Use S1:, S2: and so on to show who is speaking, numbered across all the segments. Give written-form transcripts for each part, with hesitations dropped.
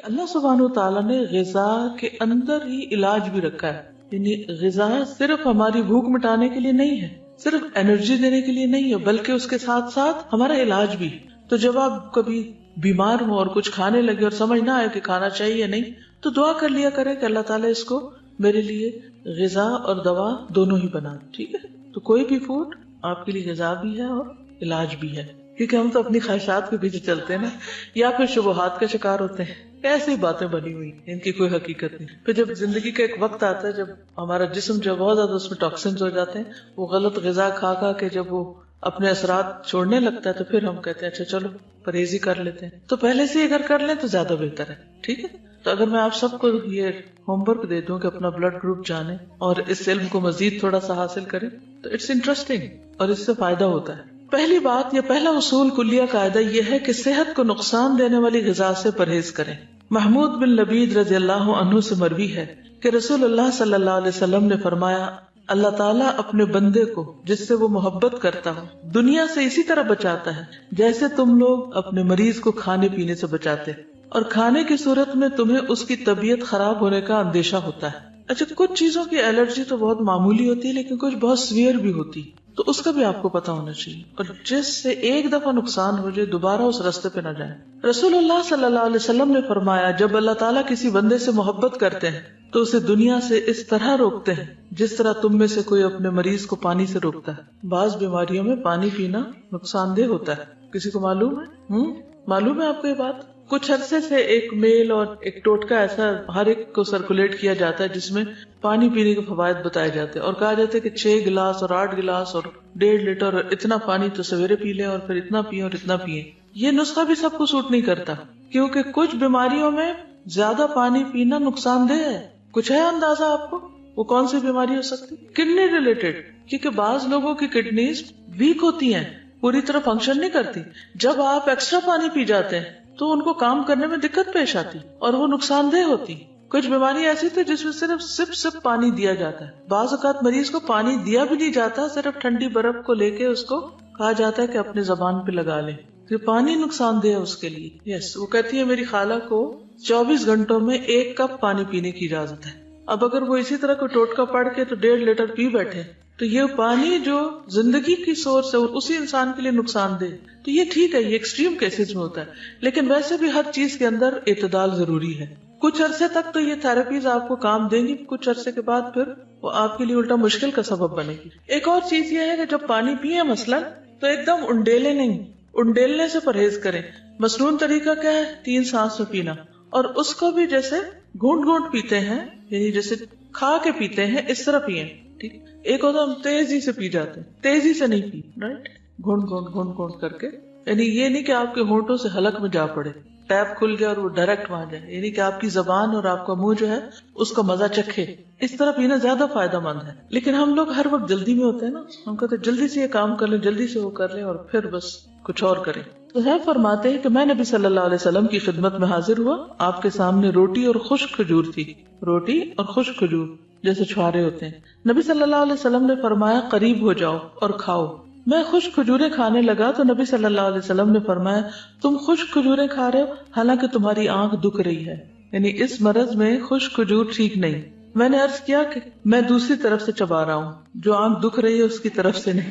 S1: اللہ سبحانہ تعالیٰ نے غذا کے اندر ہی علاج بھی رکھا ہے. یعنی غذا صرف ہماری بھوک مٹانے کے لیے نہیں ہے، صرف انرجی دینے کے لیے نہیں ہے، بلکہ اس کے ساتھ ساتھ ہمارا علاج بھی. تو جب آپ کبھی بیمار ہو اور کچھ کھانے لگے اور سمجھ نہ آئے کہ کھانا چاہیے نہیں، تو دعا کر لیا کرے کہ اللہ تعالیٰ اس کو میرے لیے غذا اور دوا دونوں ہی بنا. ٹھیک ہے، تو کوئی بھی فوڈ آپ کے لیے غذا بھی ہے اور علاج بھی ہے. کیونکہ ہم تو اپنی خواہشات کے پیچھے چلتے ہیں نا، یا پھر شبہات کا شکار ہوتے ہیں. ایسی باتیں بنی ہوئی، ان کی کوئی حقیقت نہیں. پھر جب زندگی کا ایک وقت آتا ہے جب ہمارا جسم جو بہت زیادہ اس میں ٹاکسنز ہو جاتے ہیں، وہ غلط غذا کھا کھا کے جب وہ اپنے اثرات چھوڑنے لگتا ہے، تو پھر ہم کہتے ہیں اچھا چلو پرہیز ہی کر لیتے ہیں. تو پہلے سے اگر کر لیں تو زیادہ بہتر ہے. ٹھیک ہے، تو اگر میں آپ سب کو یہ ہوم ورک دے دوں کہ اپنا بلڈ گروپ جانیں اور اس علم کو مزید تھوڑا سا حاصل کریں، تو اٹس انٹرسٹنگ اور اس سے فائدہ ہوتا ہے. پہلی بات، یہ پہلا اصول کلیہ قاعدہ یہ ہے کہ صحت کو نقصان دینے والی غذا سے پرہیز کریں. محمود بن لبید رضی اللہ عنہ سے مروی ہے کہ رسول اللہ صلی اللہ علیہ وسلم نے فرمایا، اللہ تعالیٰ اپنے بندے کو جس سے وہ محبت کرتا ہو دنیا سے اسی طرح بچاتا ہے جیسے تم لوگ اپنے مریض کو کھانے پینے سے بچاتے، اور کھانے کی صورت میں تمہیں اس کی طبیعت خراب ہونے کا اندیشہ ہوتا ہے. اچھا، کچھ چیزوں کی الرجی تو بہت معمولی ہوتی ہے، لیکن کچھ بہت سیویئر بھی ہوتی، تو اس کا بھی آپ کو پتا ہونا چاہیے، اور جس سے ایک دفعہ نقصان ہو جائے دوبارہ اس راستے پہ نہ جائیں. رسول اللہ صلی اللہ علیہ وسلم نے فرمایا، جب اللہ تعالیٰ کسی بندے سے محبت کرتے ہیں تو اسے دنیا سے اس طرح روکتے ہیں جس طرح تم میں سے کوئی اپنے مریض کو پانی سے روکتا ہے. بعض بیماریوں میں پانی پینا نقصان دہ ہوتا ہے، کسی کو معلوم ہے؟ معلوم ہے آپ کو یہ بات؟ کچھ عرصے سے ایک میل اور ایک ٹوٹکا ایسا ہر ایک کو سرکولیٹ کیا جاتا ہے جس میں پانی پینے کے فوائد بتائے جاتے ہیں، اور کہا جاتا ہے کہ 6 گلاس اور 8 گلاس اور 1.5 لیٹر اور اتنا پانی تو سویرے پی لیں اور پھر اتنا پییں اور اتنا پییں. یہ نسخہ بھی سب کو سوٹ نہیں کرتا، کیونکہ کچھ بیماریوں میں زیادہ پانی پینا نقصان دہ ہے. کچھ ہے اندازہ آپ کو وہ کون سی بیماری ہو سکتی؟ کڈنی ریلیٹڈ، کیونکہ بعض لوگوں کی کڈنیز ویک ہوتی ہیں، پوری طرح فنکشن نہیں کرتی. جب آپ ایکسٹرا پانی پی جاتے ہیں تو ان کو کام کرنے میں دقت پیش آتی اور وہ نقصان دہ ہوتی. کچھ بیماری ایسی تھی جس میں صرف سپ پانی دیا جاتا ہے. بعض اوقات مریض کو پانی دیا بھی نہیں جاتا، صرف ٹھنڈی برف کو لے کے اس کو کہا جاتا ہے کہ اپنے زبان پہ لگا لیں، کہ پانی نقصان دہ ہے اس کے لیے. یس، وہ کہتی ہے میری خالہ کو 24 گھنٹوں میں 1 کپ پانی پینے کی اجازت ہے. اب اگر وہ اسی طرح کو ٹوٹکا پڑھ کے تو 1.5 لیٹر پی بیٹھے تو یہ پانی جو زندگی کی سورس ہے اسی انسان کے لیے نقصان دہ. تو یہ ٹھیک ہے، یہ ایکسٹریم کیسز میں ہوتا ہے، لیکن ویسے بھی ہر چیز کے اندر اعتدال ضروری ہے. کچھ عرصے تک تو یہ تھراپیز آپ کو کام دیں گی، کچھ عرصے کے بعد پھر وہ آپ کے لیے الٹا مشکل کا سبب بنے گی. ایک اور چیز یہ ہے کہ جب پانی پیئے مثلاً تو ایک دم انڈیلے نہیں، انڈیلنے سے پرہیز کریں. مسنون طریقہ کیا ہے؟ 3 سانس میں پینا، اور اس کو بھی جیسے گھونٹ گھونٹ پیتے ہیں، یعنی جیسے کھا کے پیتے ہیں اس طرح پیئیں. ٹھیک، ایک ہوتا ہم تیزی سے پی جاتے ہیں، تیزی سے نہیں پی، رائٹ، گھونٹ گھونٹ گھونٹ گھونٹ کر کے. یعنی یہ نہیں کہ آپ کے ہونٹوں سے حلق میں جا پڑے، ٹیپ کھل گیا اور وہ ڈائریکٹ وہاں جائے، یعنی کہ آپ کی زبان اور آپ کا منہ جو ہے اس کا مزہ چکھے. اس طرح پینا زیادہ فائدہ مند ہے. لیکن ہم لوگ ہر وقت جلدی میں ہوتے ہیں نا، ہم کہتے ہیں جلدی سے یہ کام کر لیں، جلدی سے وہ کر لیں، اور پھر بس کچھ اور کریں. تو ہے فرماتے ہیں کہ میں نبی صلی اللہ علیہ وسلم کی خدمت میں حاضر ہوا، آپ کے سامنے روٹی اور خشک کھجور تھی. روٹی اور خشک کھجور جیسے چھوارے ہوتے ہیں. نبی صلی اللہ علیہ وسلم نے فرمایا قریب ہو جاؤ اور کھاؤ. میں خشک کھجوریں کھانے لگا تو نبی صلی اللہ علیہ وسلم نے فرمایا تم خشک کھجوریں کھا رہے ہو حالانکہ تمہاری آنکھ دکھ رہی ہے، یعنی اس مرض میں خشک کھجور ٹھیک نہیں. میں نے عرض کیا کہ میں دوسری طرف سے چبا رہا ہوں، جو آنکھ دکھ رہی ہے اس کی طرف سے نہیں.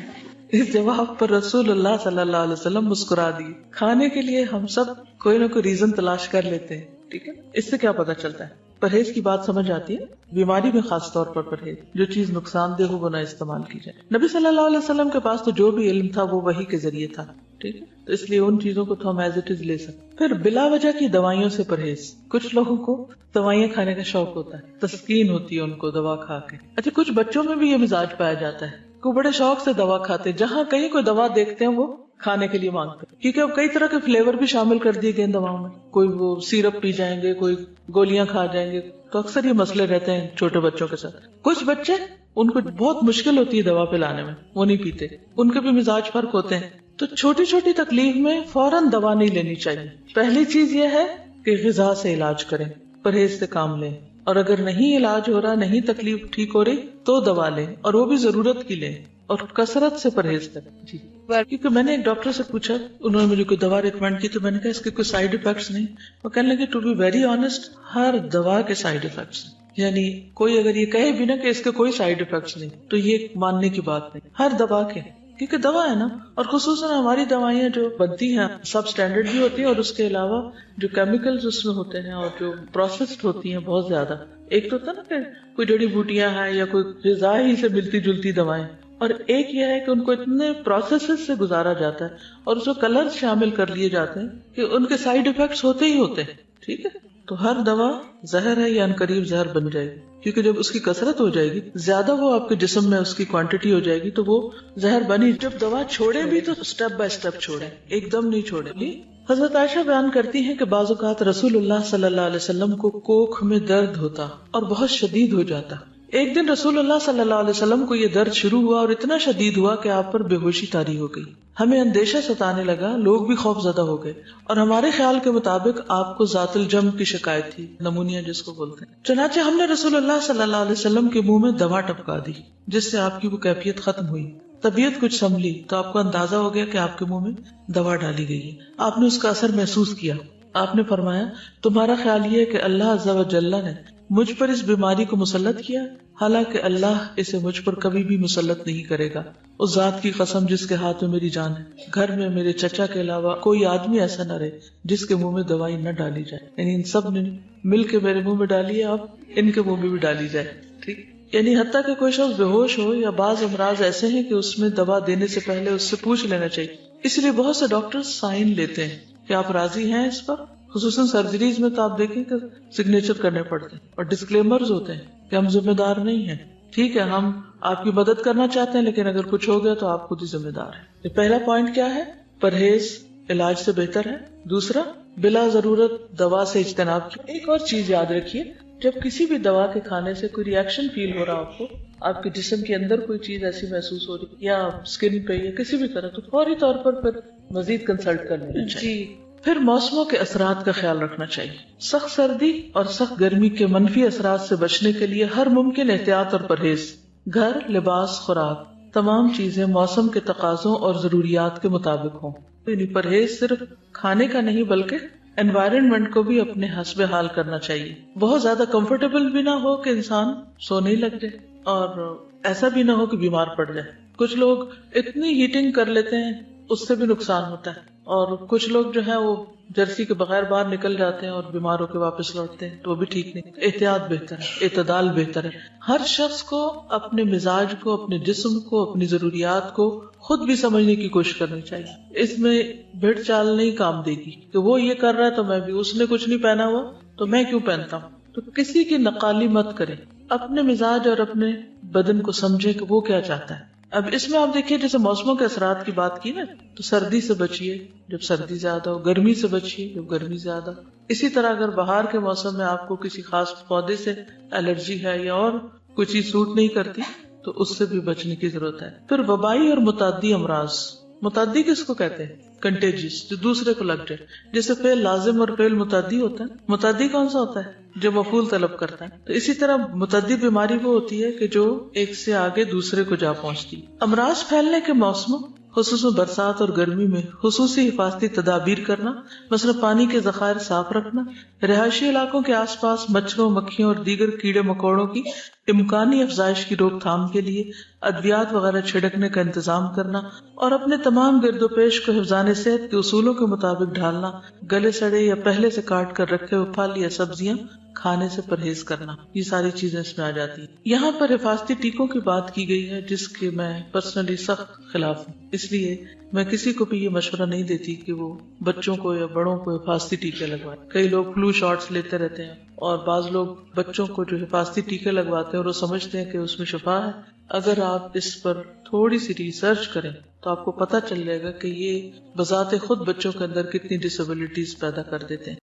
S1: اس جواب پر رسول اللہ صلی اللہ علیہ وسلم مسکرا دیے. کھانے کے لیے ہم سب کوئی نہ کوئی ریزن تلاش کر لیتے ہیں. ٹھیک ہے، اس سے کیا پتا چلتا ہے؟ پرہیز کی بات سمجھ آتی ہے. بیماری میں خاص طور پر پرہیز، جو چیز نقصان دہ ہو وہ نہ استعمال کی جائے. نبی صلی اللہ علیہ وسلم کے پاس تو جو بھی علم تھا وہ وحی کے ذریعے تھا. ٹھیک ہے، تو اس لیے ان چیزوں کو تو ہم ایز اٹ از لے سکتے. پھر بلا وجہ کی دوائیوں سے پرہیز. کچھ لوگوں کو دوائیاں کھانے کا شوق ہوتا ہے، تسکین ہوتی ہے ان کو دوا کھا کے. اچھا، کچھ بچوں میں بھی یہ مزاج پایا جاتا ہے کہ بڑے شوق سے دوا کھاتے، جہاں کہیں کوئی دوا دیکھتے ہیں وہ کھانے کے لیے مانگتے ہیں، کیونکہ اب کئی طرح کے فلیور بھی شامل کر دیے گئے دواؤں میں. کوئی وہ سیرپ پی جائیں گے، کوئی گولیاں کھا جائیں گے. تو اکثر یہ مسئلے رہتے ہیں چھوٹے بچوں کے ساتھ. کچھ بچے ان کو بہت مشکل ہوتی ہے دوا پلانے میں، وہ نہیں پیتے، ان کے بھی مزاج فرق ہوتے ہیں. تو چھوٹی چھوٹی تکلیف میں فوراً دوا نہیں لینی چاہیے. پہلی چیز یہ ہے کہ غذا سے علاج کریں، پرہیز سے کام لیں، اور اگر نہیں علاج ہو رہا، نہیں تکلیف ٹھیک ہو رہی تو دوا لیں، اور وہ بھی ضرورت کی لیں. اور کثرت سے پرہیز کریں. جی کیونکہ میں نے ایک ڈاکٹر سے پوچھا, انہوں نے مجھے کوئی دوا ریکمینڈ کی, تو میں نے کہا اس کے کوئی سائیڈ افیکٹس نہیں. وہ کہنے لگے ٹو بی ویری آنےسٹ, ہر دوا کے سائیڈ افیکٹس ہیں. یعنی کوئی اگر یہ کہے بھی نا کہ اس کے کوئی سائیڈ افیکٹس نہیں, تو یہ ماننے کی بات نہیں. ہر دوا کے, کیونکہ دوا ہے نا, اور خصوصاً ہماری دوائیاں جو بنتی ہیں سب اسٹینڈرڈ بھی ہوتی ہیں, اور اس کے علاوہ جو کیمیکلز اس میں ہوتے ہیں اور جو پروسیسڈ ہوتی ہیں بہت زیادہ. ایک تو ہوتا نا کہ کوئی جڑی بوٹیاں ہیں یا کوئی غذا ہی سے ملتی جلتی دوائیں, اور ایک یہ ہے کہ ان کو اتنے پروسیسز سے گزارا جاتا ہے اور اس میں کلر شامل کر لیے جاتے ہیں کہ ان کے سائیڈ افیکٹس ہوتے ہی ہوتے ہیں. ٹھیک ہے, تو ہر دوا زہر ہے یا عنقریب زہر بن جائے گی, کیونکہ جب اس کی کثرت ہو جائے گی, زیادہ وہ آپ کے جسم میں اس کی کوانٹٹی ہو جائے گی, تو وہ زہر بنی. جب دوا چھوڑے بھی تو سٹیپ بائی سٹیپ چھوڑے, ایک دم نہیں چھوڑے. حضرت عائشہ بیان کرتی ہیں کہ بعض اوقات رسول اللہ صلی اللہ علیہ وسلم کو کوکھ میں درد ہوتا اور بہت شدید ہو جاتا. ایک دن رسول اللہ صلی اللہ علیہ وسلم کو یہ درد شروع ہوا اور اتنا شدید ہوا کہ آپ پر بے ہوشی طاری ہو گئی. ہمیں اندیشہ ستانے لگا, لوگ بھی خوف زدہ ہو گئے, اور ہمارے خیال کے مطابق آپ کو ذات الجم کی شکایت تھی, نمونیا جس کو بولتے ہیں. چنانچہ ہم نے رسول اللہ صلی اللہ علیہ وسلم کے منہ میں دوا ٹپکا دی, جس سے آپ کی وہ کیفیت ختم ہوئی. طبیعت کچھ سنبھلی تو آپ کو اندازہ ہو گیا کہ آپ کے منہ میں دوا ڈالی گئی ہے. آپ نے اس کا اثر محسوس کیا. آپ نے فرمایا, تمہارا خیال یہ ہے کہ اللہ عز و جل نے مجھ پر اس بیماری کو مسلط کیا, حالانکہ اللہ اسے مجھ پر کبھی بھی مسلط نہیں کرے گا. اس ذات کی قسم جس کے ہاتھ میں میری جان ہے, گھر میں میرے چچا کے علاوہ کوئی آدمی ایسا نہ رہے جس کے منہ میں دوائی نہ ڈالی جائے. یعنی ان سب نے مل کے میرے منہ میں ڈالی ہے, اب ان کے منہ میں بھی ڈالی جائے. ٹھیک, یعنی حتیٰ کہ کوئی شخص بے ہوش ہو یا بعض امراض ایسے ہیں کہ اس میں دوا دینے سے پہلے اس سے پوچھ لینا چاہیے. اس لیے بہت سے ڈاکٹر سائن لیتے ہیں کہ آپ راضی ہیں اس پر. خصوصاً سرجریز میں تو آپ دیکھیں کہ سگنیچر کرنے پڑتے ہیں اور ڈسکلیمرز ہوتے ہیں کہ ہم ذمہ دار نہیں ہیں. ٹھیک ہے, ہم آپ کی مدد کرنا چاہتے ہیں, لیکن اگر کچھ ہو گیا تو آپ خود ہی ذمہ دار ہیں. یہ پہلا پوائنٹ کیا ہے؟ پرہیز علاج سے بہتر ہے. دوسرا, بلا ضرورت دوا سے اجتناب کی. ایک اور چیز یاد رکھیے, جب کسی بھی دوا کے کھانے سے کوئی ریئیکشن فیل ہو رہا آپ کو, آپ کے جسم کے اندر کوئی چیز ایسی محسوس ہو رہی یا اسکن پہ یا کسی بھی طرح, تو فوری طور پر پھر مزید کنسلٹ کر لینا چاہیے. پھر موسموں کے اثرات کا خیال رکھنا چاہیے. سخت سردی اور سخت گرمی کے منفی اثرات سے بچنے کے لیے ہر ممکن احتیاط اور پرہیز, گھر, لباس, خوراک, تمام چیزیں موسم کے تقاضوں اور ضروریات کے مطابق ہوں. یعنی پرہیز صرف کھانے کا نہیں بلکہ انوائرنمنٹ کو بھی اپنے حسب حال کرنا چاہیے. بہت زیادہ کمفرٹیبل بھی نہ ہو کہ انسان سونے لگ جائے, اور ایسا بھی نہ ہو کہ بیمار پڑ جائے. کچھ لوگ اتنی ہیٹنگ کر لیتے ہیں, اس سے بھی نقصان ہوتا ہے. اور کچھ لوگ جو ہے وہ جرسی کے بغیر باہر نکل جاتے ہیں اور بیمار ہو کے واپس لوٹتے ہیں, تو وہ بھی ٹھیک نہیں. احتیاط بہتر ہے, اعتدال بہتر ہے. ہر شخص کو اپنے مزاج کو, اپنے جسم کو, اپنی ضروریات کو خود بھی سمجھنے کی کوشش کرنی چاہیے. اس میں بھیڑ چال نہیں کام دے گی کہ وہ یہ کر رہا ہے تو میں بھی, اس نے کچھ نہیں پہنا ہوا تو میں کیوں پہنتا ہوں. تو کسی کی نقالی مت کریں, اپنے مزاج اور اپنے بدن کو سمجھیں کہ وہ کیا چاہتا ہے. اب اس میں آپ دیکھیے, جیسے موسموں کے اثرات کی بات کی نا, تو سردی سے بچیے جب سردی زیادہ ہو, گرمی سے بچیے جب گرمی زیادہ. اسی طرح اگر بہار کے موسم میں آپ کو کسی خاص پودے سے الرجی ہے یا اور کوئی چیز سوٹ نہیں کرتی, تو اس سے بھی بچنے کی ضرورت ہے. پھر وبائی اور متعدی امراض. متعدی کس کو کہتے ہیں؟ کنٹیجیس, جو دوسرے کو لگ جائے. جیسے فعل لازم اور فعل متعدی ہوتا ہے. متعدی کون سا ہوتا ہے؟ جو مفعول طلب کرتا ہے. تو اسی طرح متعدی بیماری وہ ہوتی ہے کہ جو ایک سے آگے دوسرے کو جا پہنچتی. امراض پھیلنے کے موسموں, خصوصاً برسات اور گرمی میں خصوصی حفاظتی تدابیر کرنا, مثلا پانی کے ذخائر صاف رکھنا, رہائشی علاقوں کے آس پاس مچھروں, مکھیوں اور دیگر کیڑے مکوڑوں کی امکانی افزائش کی روک تھام کے لیے ادویات وغیرہ چھڑکنے کا انتظام کرنا, اور اپنے تمام گرد و پیش کو حفظان صحت کے اصولوں کے مطابق ڈھالنا. گلے سڑے یا پہلے سے کاٹ کر رکھے ہوئے پھل یا سبزیاں کھانے سے پرہیز کرنا. یہ ساری چیزیں اس میں آ جاتی ہیں. یہاں پر حفاظتی ٹیکوں کی بات کی گئی ہے, جس کے میں پرسنلی سخت خلاف ہوں. اس لیے میں کسی کو بھی یہ مشورہ نہیں دیتی کہ وہ بچوں کو یا بڑوں کو حفاظتی ٹیکے لگوائیں. کئی لوگ فلو شاٹس لیتے رہتے ہیں, اور بعض لوگ بچوں کو جو حفاظتی ٹیکے لگواتے ہیں اور وہ سمجھتے ہیں کہ اس میں شفا ہے. اگر آپ اس پر تھوڑی سی ریسرچ کریں تو آپ کو پتہ چل جائے گا کہ یہ بذات خود بچوں کے اندر کتنی ڈسیبلٹیز پیدا کر دیتے ہیں.